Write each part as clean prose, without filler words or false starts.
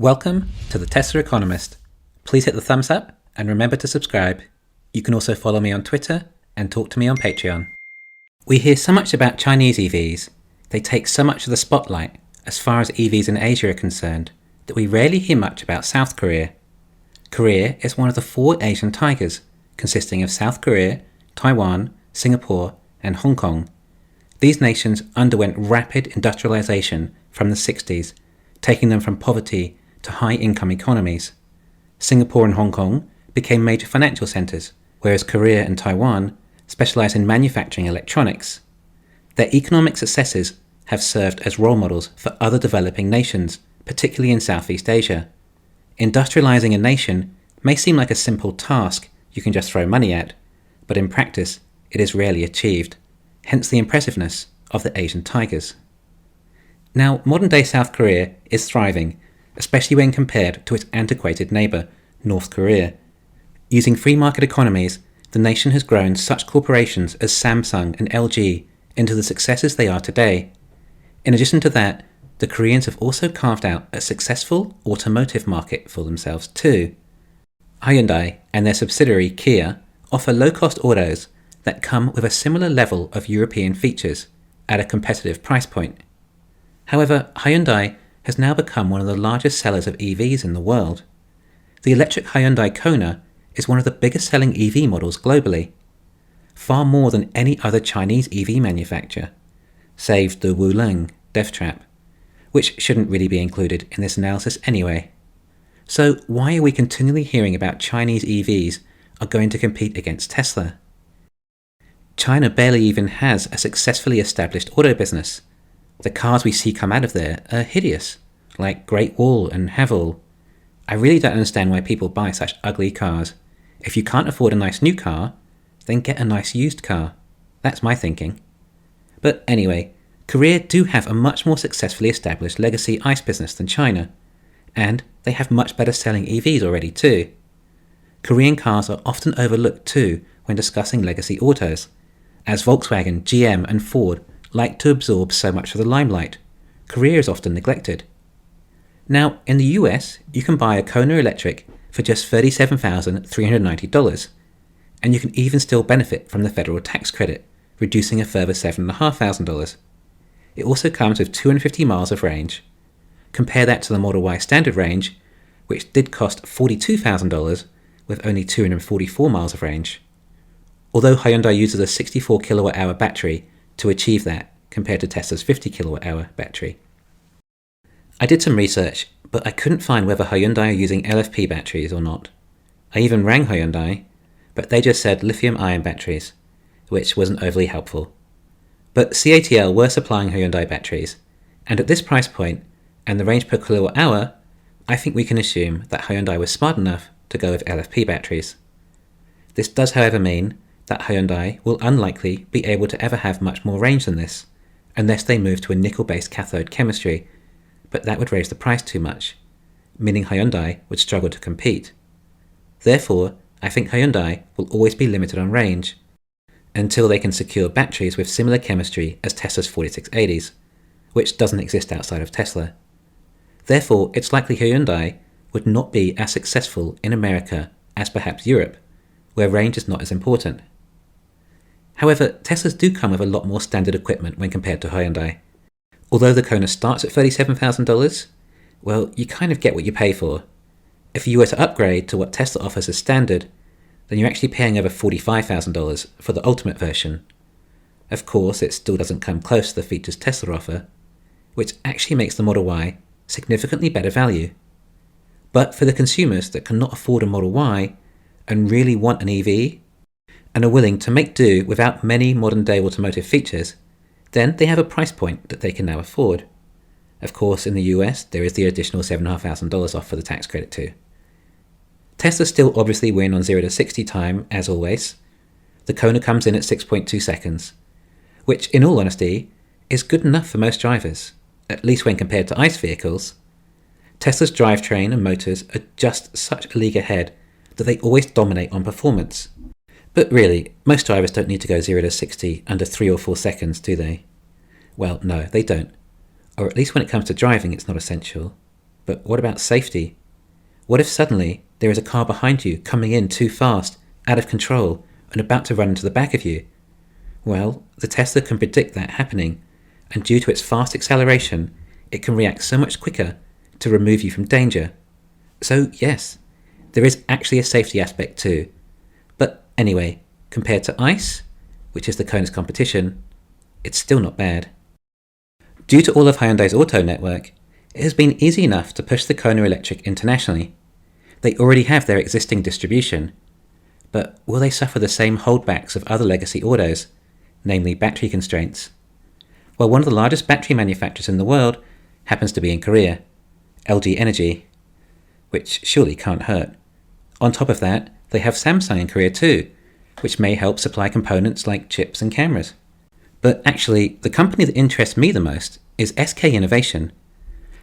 Welcome to the Tesla Economist. Please hit the thumbs up and remember to subscribe. You can also follow me on Twitter and talk to me on Patreon. We hear so much about Chinese EVs. They take so much of the spotlight as far as EVs in Asia are concerned that we rarely hear much about South Korea. Korea is one of the four Asian tigers, consisting of South Korea, Taiwan, Singapore, and Hong Kong. These nations underwent rapid industrialization from the 60s, taking them from poverty to high-income economies. Singapore and Hong Kong became major financial centres, whereas Korea and Taiwan specialise in manufacturing electronics. Their economic successes have served as role models for other developing nations, particularly in Southeast Asia. Industrialising a nation may seem like a simple task you can just throw money at, but in practice it is rarely achieved, hence the impressiveness of the Asian tigers. Now, modern-day South Korea is thriving, especially when compared to its antiquated neighbour, North Korea. Using free market economies, the nation has grown such corporations as Samsung and LG into the successes they are today. In addition to that, the Koreans have also carved out a successful automotive market for themselves too. Hyundai and their subsidiary KIA offer low-cost autos that come with a similar level of European features at a competitive price point. However, Hyundai has now become one of the largest sellers of EVs in the world. The electric Hyundai Kona is one of the biggest selling EV models globally, far more than any other Chinese EV manufacturer, save the Wuling death trap, which shouldn't really be included in this analysis anyway. So why are we continually hearing about Chinese EVs are going to compete against Tesla? China barely even has a successfully established auto business. The cars we see come out of there are hideous, like Great Wall and Haval. I really don't understand why people buy such ugly cars. If you can't afford a nice new car, then get a nice used car. That's my thinking. But anyway, Korea do have a much more successfully established legacy ICE business than China, and they have much better selling EVs already too. Korean cars are often overlooked too when discussing legacy autos, as Volkswagen, GM and Ford like to absorb so much of the limelight. Korea is often neglected. Now, in the US, you can buy a Kona Electric for just $37,390, and you can even still benefit from the federal tax credit, reducing a further $7,500. It also comes with 250 miles of range. Compare that to the Model Y standard range, which did cost $42,000 with only 244 miles of range. Although Hyundai uses a 64 kilowatt-hour battery to achieve that, compared to Tesla's 50 kilowatt-hour battery. I did some research, but I couldn't find whether Hyundai are using LFP batteries or not. I even rang Hyundai, but they just said lithium-ion batteries, which wasn't overly helpful. But CATL were supplying Hyundai batteries, and at this price point, and the range per kilowatt-hour, I think we can assume that Hyundai was smart enough to go with LFP batteries. This does, however, mean that Hyundai will unlikely be able to ever have much more range than this, unless they move to a nickel-based cathode chemistry, but that would raise the price too much, meaning Hyundai would struggle to compete. Therefore, I think Hyundai will always be limited on range, until they can secure batteries with similar chemistry as Tesla's 4680s, which doesn't exist outside of Tesla. Therefore, it's likely Hyundai would not be as successful in America as perhaps Europe, where range is not as important. However, Teslas do come with a lot more standard equipment when compared to Hyundai. Although the Kona starts at $37,000, well, you kind of get what you pay for. If you were to upgrade to what Tesla offers as standard, then you're actually paying over $45,000 for the ultimate version. Of course, it still doesn't come close to the features Tesla offer, which actually makes the Model Y significantly better value. But for the consumers that cannot afford a Model Y and really want an EV, and are willing to make do without many modern-day automotive features, then they have a price point that they can now afford. Of course, in the US, there is the additional $7,500 off for the tax credit too. Tesla still obviously win on 0 to 60 time, as always. The Kona comes in at 6.2 seconds, which, in all honesty, is good enough for most drivers, at least when compared to ICE vehicles. Tesla's drivetrain and motors are just such a league ahead that they always dominate on performance. But really, most drivers don't need to go 0 to 60 under 3 or 4 seconds, do they? Well, no, they don't. Or at least when it comes to driving, it's not essential. But what about safety? What if suddenly there is a car behind you coming in too fast, out of control, and about to run into the back of you? Well, the Tesla can predict that happening, and due to its fast acceleration, it can react so much quicker to remove you from danger. So yes, there is actually a safety aspect too. But anyway, compared to ICE, which is the Kona's competition, it's still not bad. Due to all of Hyundai's auto network, it has been easy enough to push the Kona Electric internationally. They already have their existing distribution. But will they suffer the same holdbacks of other legacy autos, namely battery constraints? Well, one of the largest battery manufacturers in the world happens to be in Korea, LG Energy, which surely can't hurt. On top of that, they have Samsung in Korea too, which may help supply components like chips and cameras. But actually, the company that interests me the most is SK Innovation.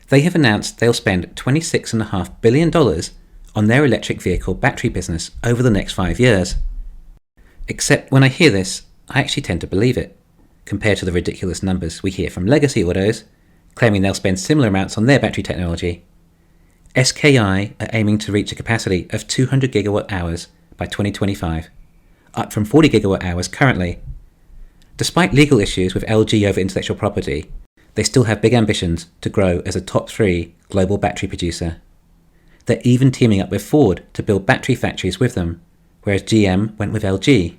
They have announced they'll spend $26.5 billion on their electric vehicle battery business over the next 5 years. Except when I hear this, I actually tend to believe it, compared to the ridiculous numbers we hear from legacy autos, claiming they'll spend similar amounts on their battery technology. SKI are aiming to reach a capacity of 200 gigawatt hours by 2025, up from 40 gigawatt hours currently. Despite legal issues with LG over intellectual property, they still have big ambitions to grow as a top 3 global battery producer. They're even teaming up with Ford to build battery factories with them, whereas GM went with LG.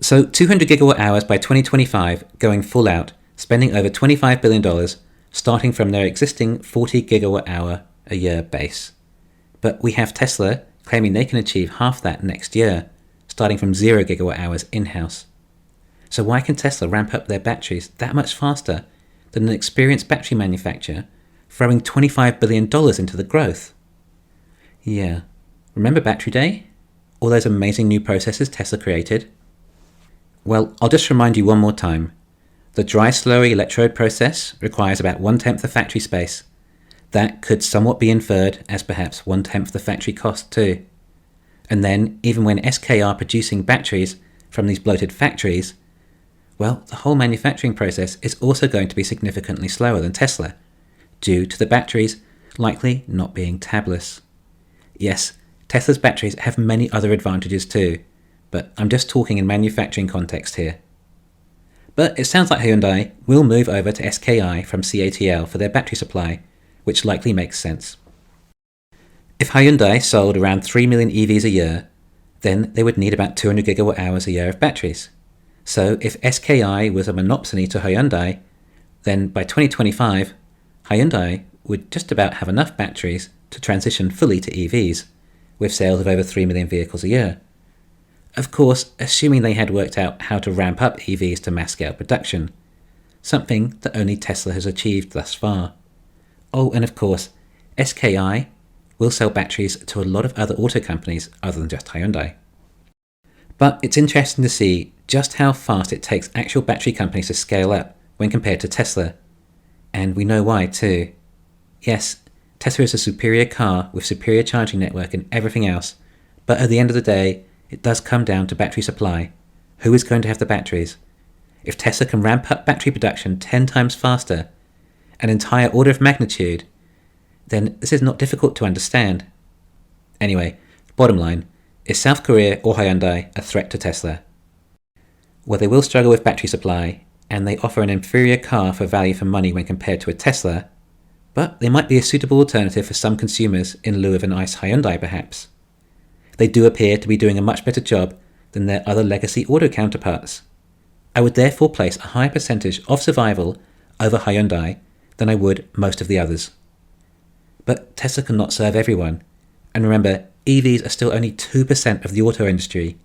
So 200 gigawatt hours by 2025, going full out, spending over $25 billion, starting from their existing 40 gigawatt hour a year base. But we have Tesla claiming they can achieve half that next year, starting from 0 gigawatt hours in-house. So why can Tesla ramp up their batteries that much faster than an experienced battery manufacturer throwing $25 billion into the growth? Yeah, remember Battery Day? All those amazing new processes Tesla created? Well, I'll just remind you one more time. The dry slurry electrode process requires about 1/10 the factory space. That could somewhat be inferred as perhaps 1/10 the factory cost too. And then, even when SK are producing batteries from these bloated factories, well, the whole manufacturing process is also going to be significantly slower than Tesla, due to the batteries likely not being tabless. Yes, Tesla's batteries have many other advantages too, but I'm just talking in manufacturing context here. But it sounds like Hyundai will move over to SKI from CATL for their battery supply, which likely makes sense. If Hyundai sold around 3 million EVs a year, then they would need about 200 gigawatt hours a year of batteries. So if SKI was a monopsony to Hyundai, then by 2025, Hyundai would just about have enough batteries to transition fully to EVs, with sales of over 3 million vehicles a year. Of course, assuming they had worked out how to ramp up EVs to mass-scale production, something that only Tesla has achieved thus far. Oh, and of course, SKI will sell batteries to a lot of other auto companies other than just Hyundai. But it's interesting to see just how fast it takes actual battery companies to scale up when compared to Tesla. And we know why too. Yes, Tesla is a superior car with superior charging network and everything else, but at the end of the day, it does come down to battery supply. Who is going to have the batteries? If Tesla can ramp up battery production 10 times faster, an entire order of magnitude, then this is not difficult to understand. Anyway, bottom line, is South Korea or Hyundai a threat to Tesla? Well, they will struggle with battery supply, and they offer an inferior car for value for money when compared to a Tesla, but they might be a suitable alternative for some consumers in lieu of an ICE Hyundai perhaps. They do appear to be doing a much better job than their other legacy auto counterparts. I would therefore place a higher percentage of survival over Hyundai than I would most of the others. But Tesla cannot serve everyone, and remember, EVs are still only 2% of the auto industry.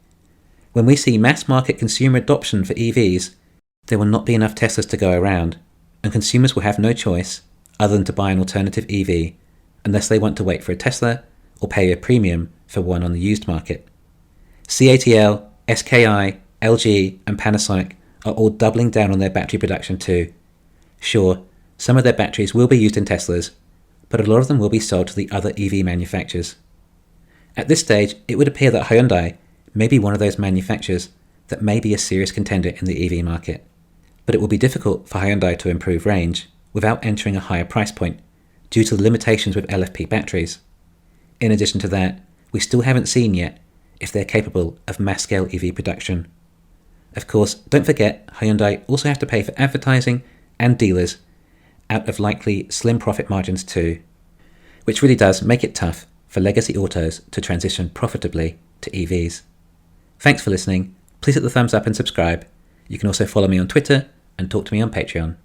When we see mass market consumer adoption for EVs, there will not be enough Teslas to go around, and consumers will have no choice other than to buy an alternative EV, unless they want to wait for a Tesla or pay a premium for one on the used market. CATL, SKI, LG and Panasonic are all doubling down on their battery production too. Sure, some of their batteries will be used in Teslas, but a lot of them will be sold to the other EV manufacturers. At this stage, it would appear that Hyundai may be one of those manufacturers that may be a serious contender in the EV market, but it will be difficult for Hyundai to improve range without entering a higher price point due to the limitations with LFP batteries. In addition to that, we still haven't seen yet if they're capable of mass-scale EV production. Of course, don't forget Hyundai also have to pay for advertising and dealers out of likely slim profit margins too, which really does make it tough for legacy autos to transition profitably to EVs. Thanks for listening. Please hit the thumbs up and subscribe. You can also follow me on Twitter and talk to me on Patreon.